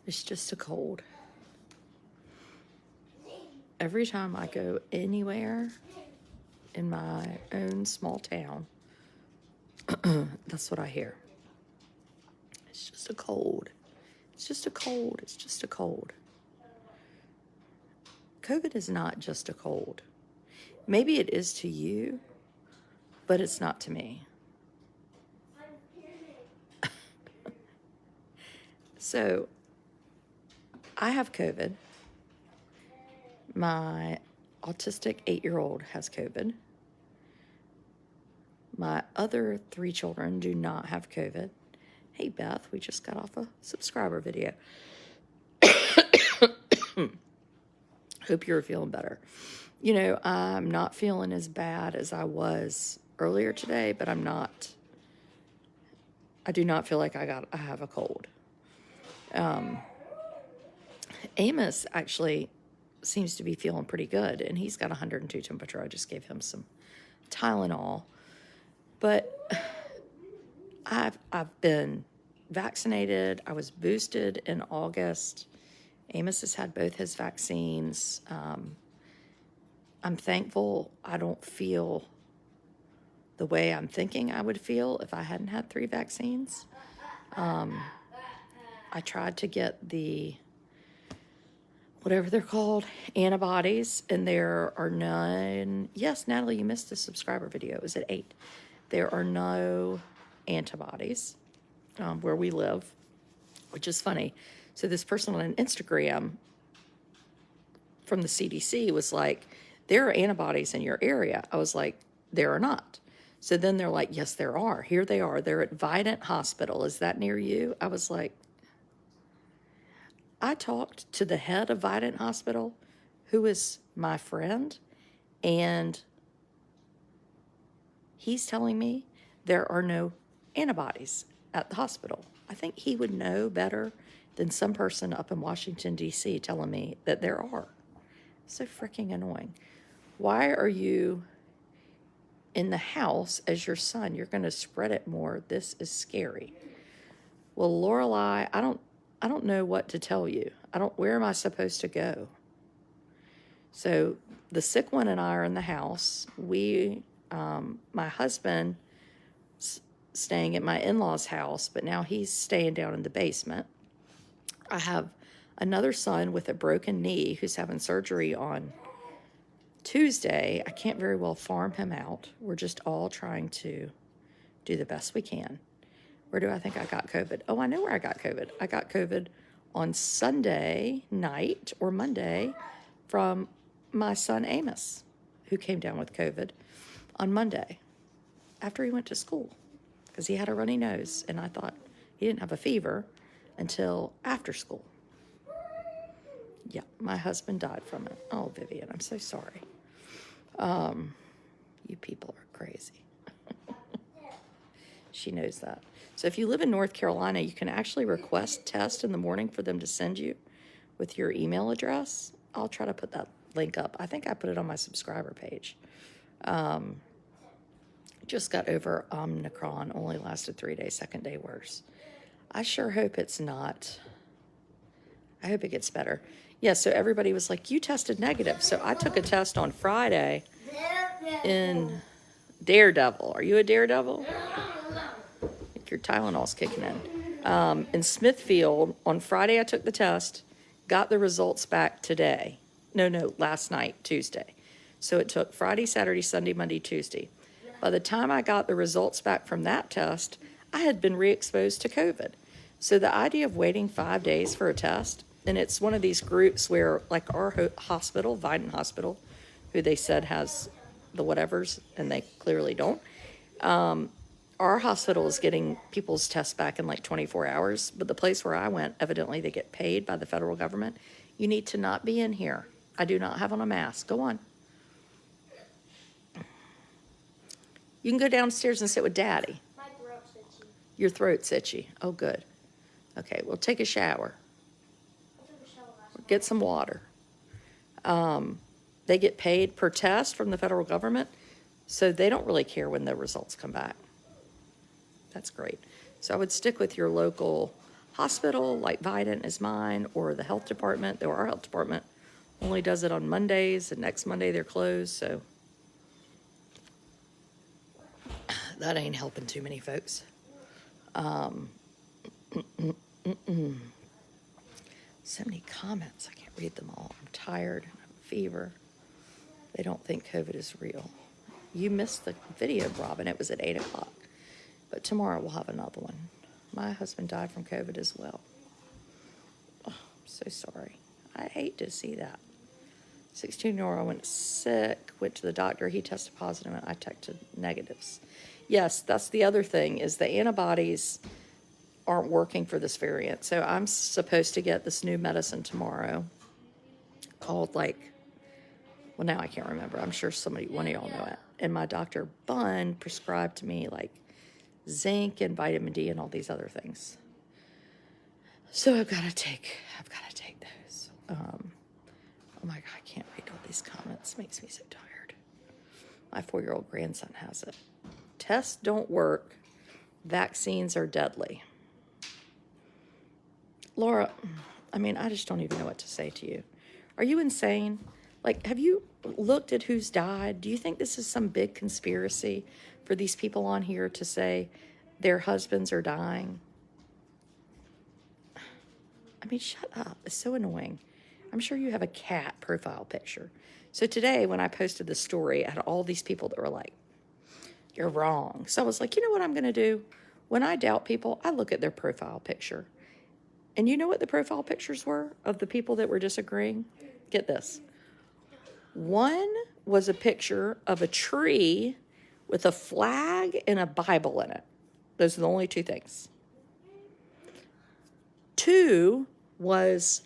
It's just a cold. Every time I go anywhere in my own small town, that's what I hear. It's just a cold. It's just a cold. It's just a cold. COVID is not just a cold. Maybe it is to you, but it's not to me. So, I have COVID. My autistic 8-year-old has COVID. My other 3 children do not have COVID. Hey, Beth, we just got off a subscriber video. Hope you're feeling better. You know, I'm not feeling as bad as I was earlier today, but I'm not. I do not feel like I have a cold. Amos actually seems to be feeling pretty good, and he's got 102 temperature. I just gave him some Tylenol. But I've been vaccinated. I was boosted in August. Amos has had both his vaccines. I'm thankful I don't feel the way I'm thinking I would feel if I hadn't had 3 vaccines. I tried to get the, whatever they're called, antibodies, and there are none. Yes, Natalie, you missed the subscriber video. It was at 8. There are no antibodies where we live, which is funny. So this person on Instagram from the CDC was like, there are antibodies in your area. I was like, there are not. So then they're like, yes, there are. Here they are. They're at Vidant Hospital. Is that near you? I was like, I talked to the head of Vidant Hospital, who is my friend, and he's telling me there are no antibodies at the hospital. I think he would know better than some person up in Washington, D.C. telling me that there are. So freaking annoying. Why are you in the house as your son? You're going to spread it more. This is scary. Well, Lorelai, I don't know what to tell you. Where am I supposed to go? So the sick one and I are in the house. My husband staying at my in-laws' house, but now he's staying down in the basement. I have another son with a broken knee who's having surgery on Tuesday. I can't very well farm him out. We're just all trying to do the best we can. Where do I think I got COVID? Oh, I know where I got COVID. I got COVID on Sunday night or Monday from my son Amos, who came down with COVID on Monday after he went to school because he had a runny nose, and I thought he didn't have a fever until after school. Yeah, my husband died from it. Oh, Vivian, I'm so sorry. You people are crazy. She knows that. So if you live in North Carolina, you can actually request tests in the morning for them to send you with your email address. I'll try to put that link up. I think I put it on my subscriber page. Just got over Omicron, only lasted 3 days, second day worse. I sure hope it's not. I hope it gets better. Yeah, so everybody was like, you tested negative. So I took a test on Friday in Daredevil. Are you a Daredevil? I think your Tylenol's kicking in. In Smithfield, on Friday I took the test, got the results back today. No, last night, Tuesday. So it took Friday, Saturday, Sunday, Monday, Tuesday. By the time I got the results back from that test, I had been re-exposed to COVID. So the idea of waiting 5 days for a test, and it's one of these groups where, like our hospital, Vidant Hospital, who they said has the whatevers, and they clearly don't. Our hospital is getting people's tests back in like 24 hours, but the place where I went, evidently they get paid by the federal government. You need to not be in here. I do not have on a mask. Go on. You can go downstairs and sit with Daddy. My throat's itchy. Your throat's itchy. Oh, good. Okay, well, take a shower. I took a shower last night. Get some water. They get paid per test from the federal government, so they don't really care when the results come back. That's great. So I would stick with your local hospital like Vidant is mine, or the health department, or our health department only does it on Mondays, and next Monday they're closed, so that ain't helping too many folks. So many comments, I can't read them all. I'm tired, I have a fever. They don't think COVID is real. You missed the video, Robin. It was at 8 o'clock. But tomorrow we'll have another one. My husband died from COVID as well. Oh, I'm so sorry. I hate to see that. 16-year-old went sick, went to the doctor. He tested positive, and I tested negatives. Yes, that's the other thing, is the antibodies aren't working for this variant. So I'm supposed to get this new medicine tomorrow called well, now I can't remember. I'm sure one of y'all know it. And my doctor, Bunn, prescribed to me zinc and vitamin D and all these other things. So I've got to take those. Oh my God, I can't read all these comments. It makes me so tired. My 4-year-old grandson has it. Tests don't work. Vaccines are deadly. Laura, I just don't even know what to say to you. Are you insane? Have you looked at who's died? Do you think this is some big conspiracy for these people on here to say their husbands are dying? Shut up. It's so annoying. I'm sure you have a cat profile picture. So today, when I posted the story, I had all these people that were like, you're wrong. So I was like, you know what I'm going to do? When I doubt people, I look at their profile picture. And you know what the profile pictures were of the people that were disagreeing? Get this. One was a picture of a tree with a flag and a Bible in it. Those are the only two things. 2 was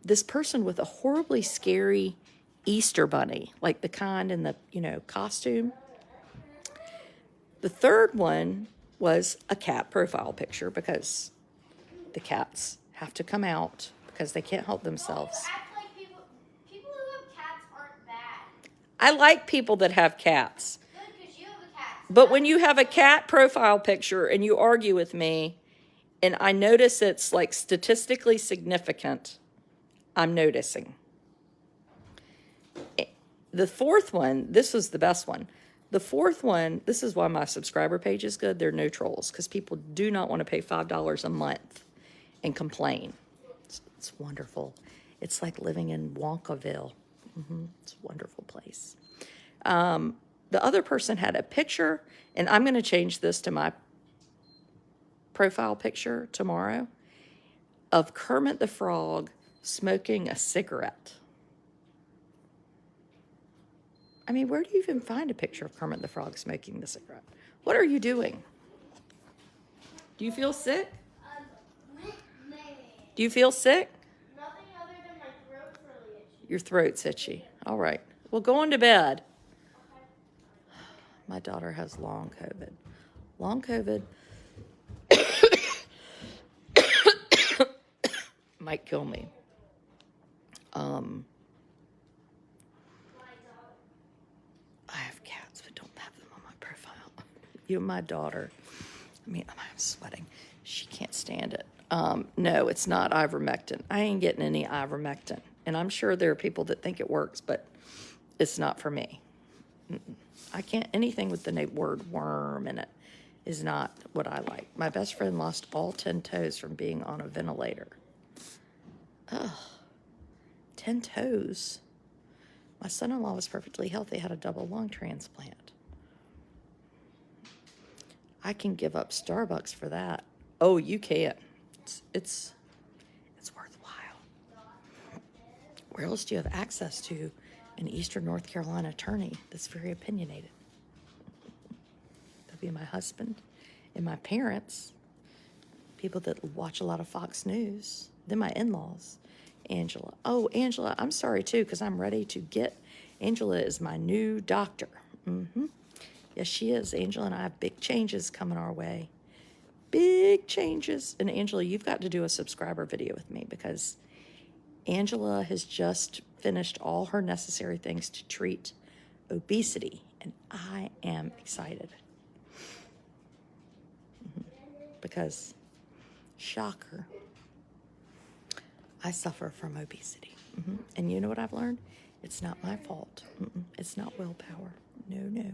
this person with a horribly scary Easter bunny, like the kind in the, costume. The third one was a cat profile picture, because the cats have to come out because they can't help themselves. Act like people who have cats aren't bad. I like people that have cats. Good, because you have a cat. But when you have a cat profile picture and you argue with me, and I notice it's statistically significant, I'm noticing. The fourth one, this was the best one. The fourth one, this is why my subscriber page is good. They're no trolls, because people do not want to pay $5 a month and complain. It's wonderful. It's like living in Wonkaville. It's a wonderful place. The other person had a picture, and I'm going to change this to my profile picture tomorrow, of Kermit the Frog smoking a cigarette. Where do you even find a picture of Kermit the Frog smoking the cigarette? What are you doing? Do you feel sick? Do you feel sick? Nothing other than my throat's really itchy. Your throat's itchy. All right. Well, go on to bed. My daughter has long COVID. Long COVID might kill me. I have cats, but don't have them on my profile. My daughter. I'm sweating. She can't stand it. No, it's not ivermectin. I ain't getting any ivermectin. And I'm sure there are people that think it works, but it's not for me. I can't, anything with the word worm in it is not what I like. My best friend lost all 10 toes from being on a ventilator. Ugh, 10 toes. My son-in-law was perfectly healthy, had a double lung transplant. I can give up Starbucks for that. Oh, you can. It's worthwhile. Where else do you have access to an Eastern North Carolina attorney that's very opinionated? That'd be my husband and my parents, people that watch a lot of Fox News, then my in-laws. Angela. Oh, Angela, I'm sorry too, because I'm ready to get, Angela is my new doctor. Yes, she is. Angela and I have big changes coming our way. Big changes. And Angela, you've got to do a subscriber video with me, because Angela has just finished all her necessary things to treat obesity, and I am excited. Because Shocker. I suffer from obesity. And you know what I've learned? It's not my fault. It's not willpower. No.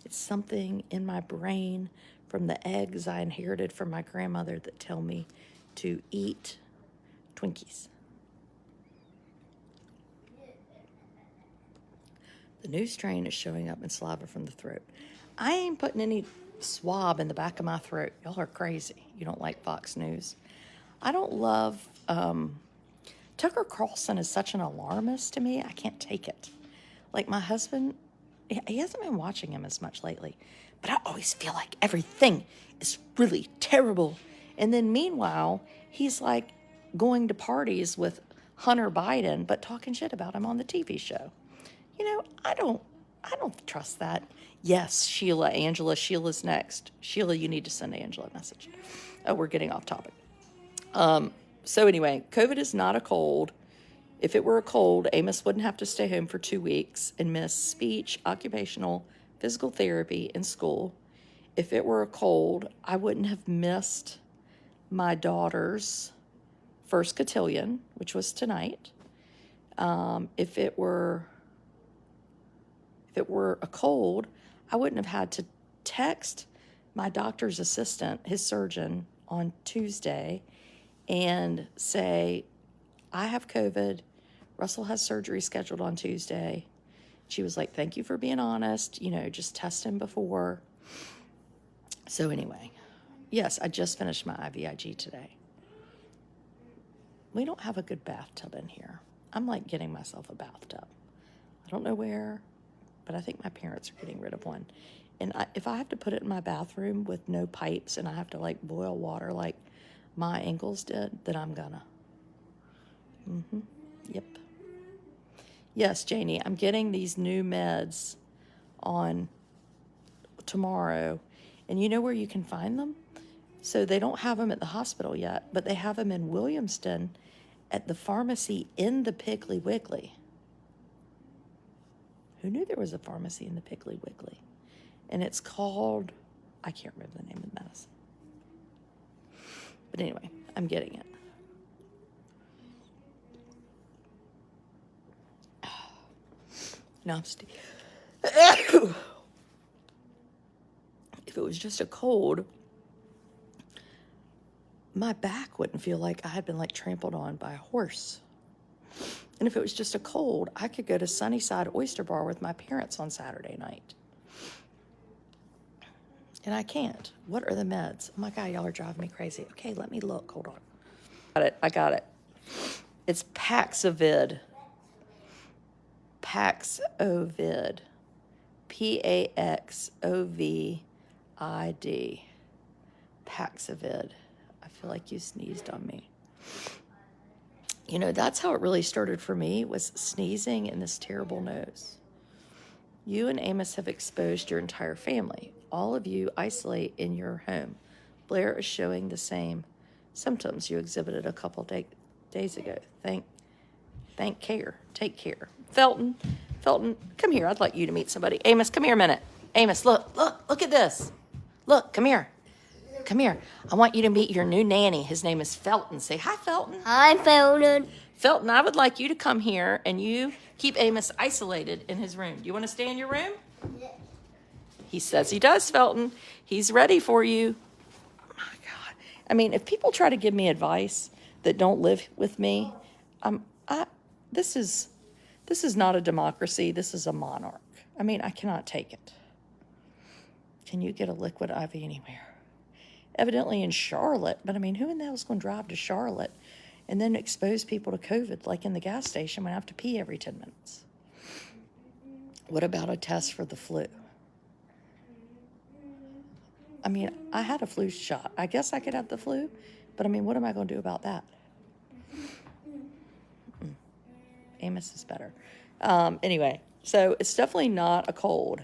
It's something in my brain from the eggs I inherited from my grandmother that tell me to eat Twinkies. The new strain is showing up in saliva from the throat. I ain't putting any swab in the back of my throat. Y'all are crazy. You don't like Fox News. I don't love... Tucker Carlson is such an alarmist to me. I can't take it. Like my husband, he hasn't been watching him as much lately. But I always feel like everything is really terrible. And then meanwhile, he's like going to parties with Hunter Biden, but talking shit about him on the TV show. You know, I don't trust that. Yes, Angela's next. Sheila, you need to send Angela a message. Oh, we're getting off topic. So anyway, COVID is not a cold. If it were a cold, Amos wouldn't have to stay home for 2 weeks and miss speech, occupational, physical therapy, and school. If it were a cold, I wouldn't have missed my daughter's first cotillion, which was tonight. If it were a cold, I wouldn't have had to text my doctor's assistant, his surgeon, on Tuesday and say, I have COVID. Russell has surgery scheduled on Tuesday. She was like, thank you for being honest. You know, just test him before. So anyway, yes, I just finished my IVIG today. We don't have a good bathtub in here. I'm like getting myself a bathtub. I don't know where, but I think my parents are getting rid of one. And if I have to put it in my bathroom with no pipes and I have to like boil water like my Ingalls did, then I'm gonna. Yep. Yes, Janie, I'm getting these new meds on tomorrow. And you know where you can find them? So they don't have them at the hospital yet, but they have them in Williamston at the pharmacy in the Piggly Wiggly. Who knew there was a pharmacy in the Piggly Wiggly? And it's called, I can't remember the name of the medicine. But anyway, I'm getting it. Now I'm if it was just a cold, my back wouldn't feel like I had been like trampled on by a horse. And if it was just a cold, I could go to Sunnyside Oyster Bar with my parents on Saturday night. And I can't. What are the meds? Oh my God, y'all are driving me crazy. Okay, let me look. Hold on. I got it. It's Paxovid. Paxovid. Paxovid. Paxovid. I feel like you sneezed on me. You know, that's how it really started for me, was sneezing and this terrible nose. You and Amos have exposed your entire family. All of you isolate in your home. Blair is showing the same symptoms you exhibited a couple days ago. Take care. Felton, come here. I'd like you to meet somebody. Amos, come here a minute. Amos, look at this. Look, come here. I want you to meet your new nanny. His name is Felton. Say hi, Felton. Hi, Felton. Felton, I would like you to come here and you keep Amos isolated in his room. Do you want to stay in your room? Yes. He says he does, Felton. He's ready for you. Oh my God. I mean, if people try to give me advice that don't live with me, this is not a democracy. This is a monarch. I mean, I cannot take it. Can you get a liquid IV anywhere? Evidently in Charlotte, but I mean, who in the hell is going to drive to Charlotte and then expose people to COVID like in the gas station when I have to pee every 10 minutes? What about a test for the flu? I mean, I had a flu shot. I guess I could have the flu, but I mean, what am I going to do about that? Amos is better. Anyway, so it's definitely not a cold.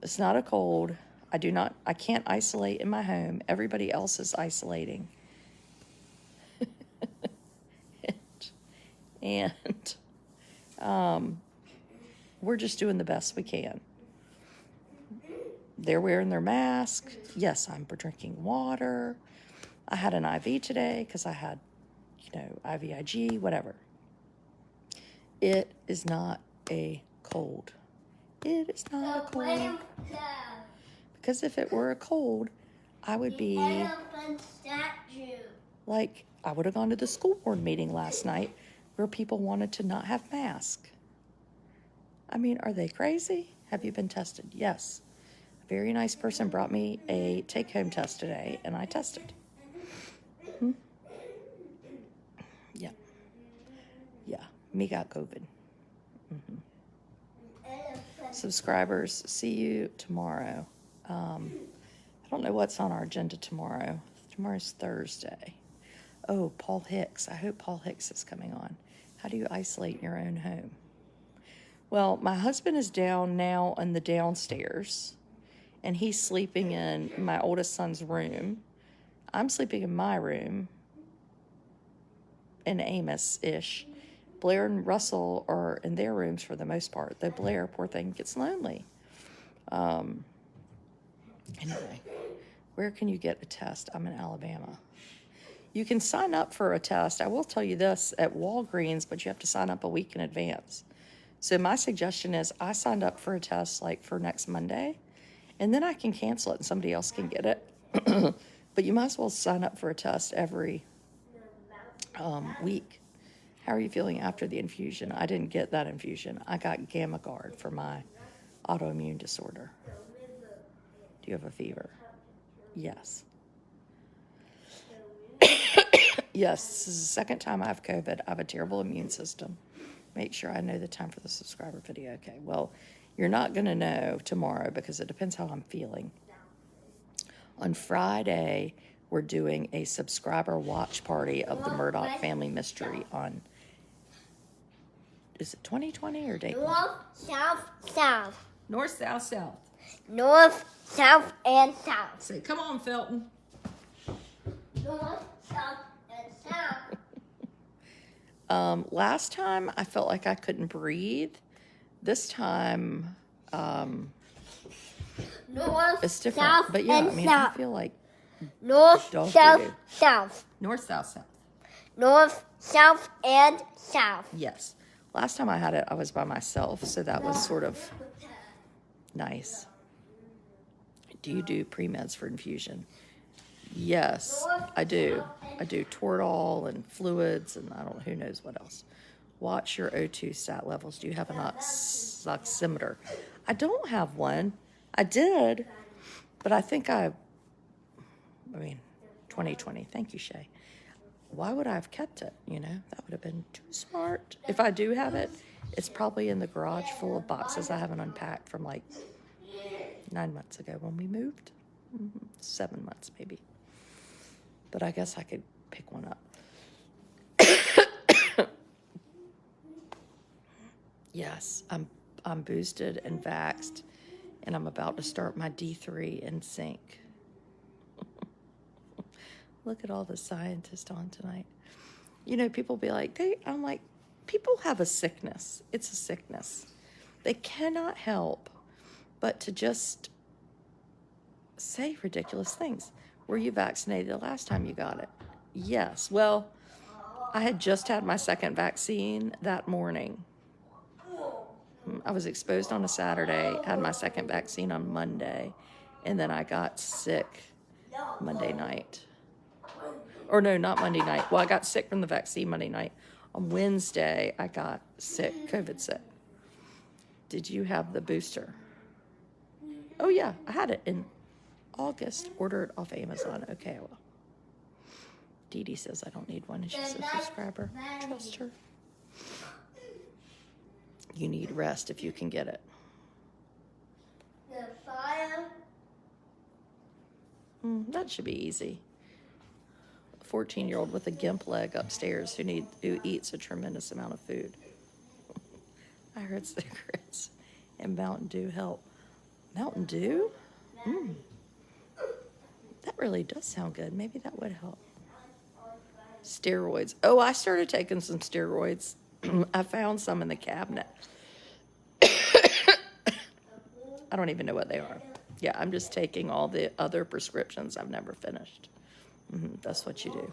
It's not a cold. I can't isolate in my home. Everybody else is isolating. and we're just doing the best we can. They're wearing their mask. Yes, I'm drinking water. I had an IV today because I had, IVIG, whatever. It is not a cold. It is not a cold. Because if it were a cold, I would be Elephant statue. like, I would have gone to the school board meeting last night where people wanted to not have masks. I mean, are they crazy? Have you been tested? Yes. A very nice person brought me a take-home test today, and I tested. Yeah. Yeah. Me got COVID. Subscribers, see you tomorrow. I don't know what's on our agenda tomorrow. Tomorrow's Thursday. Oh, Paul Hicks. I hope Paul Hicks is coming on. How do you isolate in your own home? Well, my husband is down now in the downstairs, and he's sleeping in my oldest son's room. I'm sleeping in my room, in Amos-ish. Blair and Russell are in their rooms for the most part, though Blair, poor thing, gets lonely. Anyway, where can you get a test? I'm in Alabama. You can sign up for a test. I will tell you this, at Walgreens, but you have to sign up a week in advance. So my suggestion is I signed up for a test like for next Monday, and then I can cancel it and somebody else can get it. But you might as well sign up for a test every week. How are you feeling after the infusion? I didn't get that infusion. I got Gamagard for my autoimmune disorder. Do you have a fever? Yes. Yes, this is the second time I have COVID. I have a terrible immune system. Make sure I know the time for the subscriber video. Okay, well, you're not going to know tomorrow because it depends how I'm feeling. On Friday, we're doing a subscriber watch party of the Murdoch Family Mystery on, is it 2020 or date? North, south, south. North, south, south. North, south, and south. Say, come on, Felton. North, south, and south. Last time I felt like I couldn't breathe. This time North, it's different. south, But yeah, and I mean, south. I feel like North, Dog south, doo-doo. south. north, south, south. North, south, and south. Yes. Last time I had it, I was by myself, so that was sort of nice. Do you do pre-meds for infusion? Yes, I do. I do Toradol and fluids, and I don't know, who knows what else. Watch your O2 stat levels. Do you have an oximeter? I don't have one. I did, but I think 2020. Thank you, Shay. Why would I have kept it? That would have been too smart. If I do have it, it's probably in the garage full of boxes I haven't unpacked from like 9 months ago when we moved. 7 months maybe. But I guess I could pick one up. Yes, I'm boosted and vaxxed, and I'm about to start my D3 in sync. Look at all the scientists on tonight. People be like, I'm like, people have a sickness. It's a sickness. They cannot help but to just say ridiculous things. Were you vaccinated the last time you got it? Yes. Well, I had just had my second vaccine that morning. I was exposed on a Saturday, had my second vaccine on Monday, and then I got sick Monday night. Or no, not Monday night. Well, I got sick from the vaccine Monday night. On Wednesday, I got sick, COVID sick. Did you have the booster? Oh, yeah, I had it in August. Ordered off Amazon. Okay, well. Dee Dee says I don't need one, and she's a subscriber. Trust her. You need rest if you can get it. The fire. That should be easy. A 14-year-old with a gimp leg upstairs who eats a tremendous amount of food. I heard cigarettes and Mountain Dew help. Mountain Dew? That really does sound good. Maybe that would help. Steroids. Oh, I started taking some steroids. I found some in the cabinet. I don't even know what they are. Yeah, I'm just taking all the other prescriptions I've never finished. That's what you do.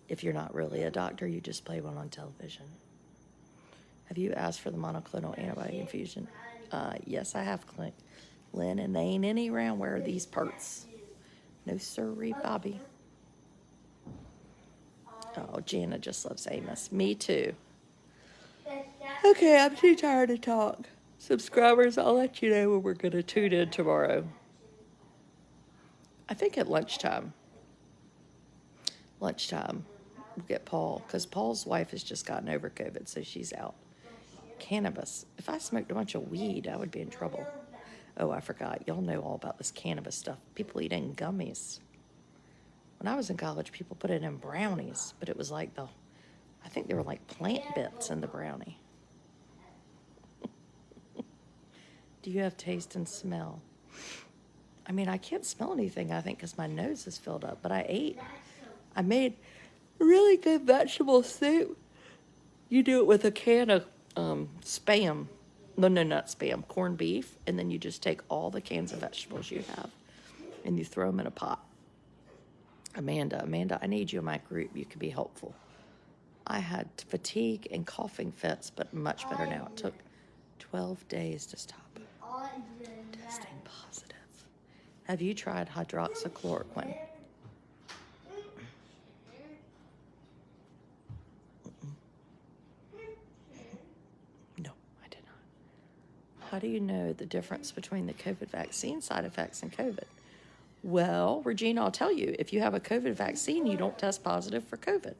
If you're not really a doctor, you just play one on television. Have you asked for the monoclonal antibody infusion? Yes, I have, Lynn, and they ain't any around where these parts. No sirree, Bobby. Oh, Jana just loves Amos. Me too. Okay, I'm too tired to talk. Subscribers, I'll let you know when we're going to tune in tomorrow. I think at lunchtime. Lunchtime, we'll get Paul, because Paul's wife has just gotten over COVID, so she's out. Cannabis. If I smoked a bunch of weed, I would be in trouble. Oh, I forgot. Y'all know all about this cannabis stuff. People eat it in gummies. When I was in college, people put it in brownies, but it was like I think they were like plant bits in the brownie. Do you have taste and smell? I mean, I can't smell anything, I think, because my nose is filled up, but I made really good vegetable soup. You do it with a can of Spam. No, not Spam, corned beef, and then you just take all the cans of vegetables you have, and you throw them in a pot. Amanda, I need you in my group. You could be helpful. I had fatigue and coughing fits, but much better now. It took 12 days to stop. Testing positive. Have you tried hydroxychloroquine? No, I did not. How do you know the difference between the COVID vaccine side effects and COVID? Well, Regina, I'll tell you, if you have a COVID vaccine, you don't test positive for COVID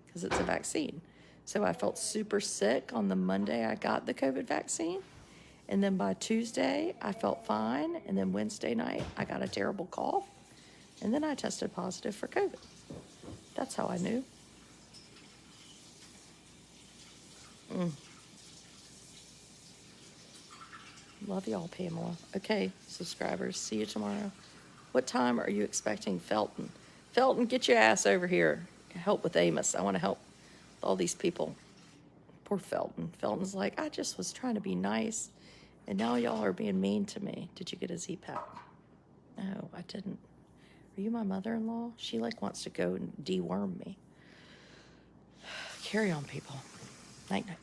because it's a vaccine. So I felt super sick on the Monday I got the COVID vaccine. And then by Tuesday, I felt fine. And then Wednesday night, I got a terrible cough. And then I tested positive for COVID. That's how I knew. Love y'all, Pamela. Okay, subscribers, see you tomorrow. What time are you expecting Felton? Felton, get your ass over here. Help with Amos. I want to help all these people. Poor Felton. Felton's like, I just was trying to be nice, and now y'all are being mean to me. Did you get a Z-Pack? No, I didn't. Are you my mother-in-law? She like wants to go and deworm me. Carry on, people. Night, night.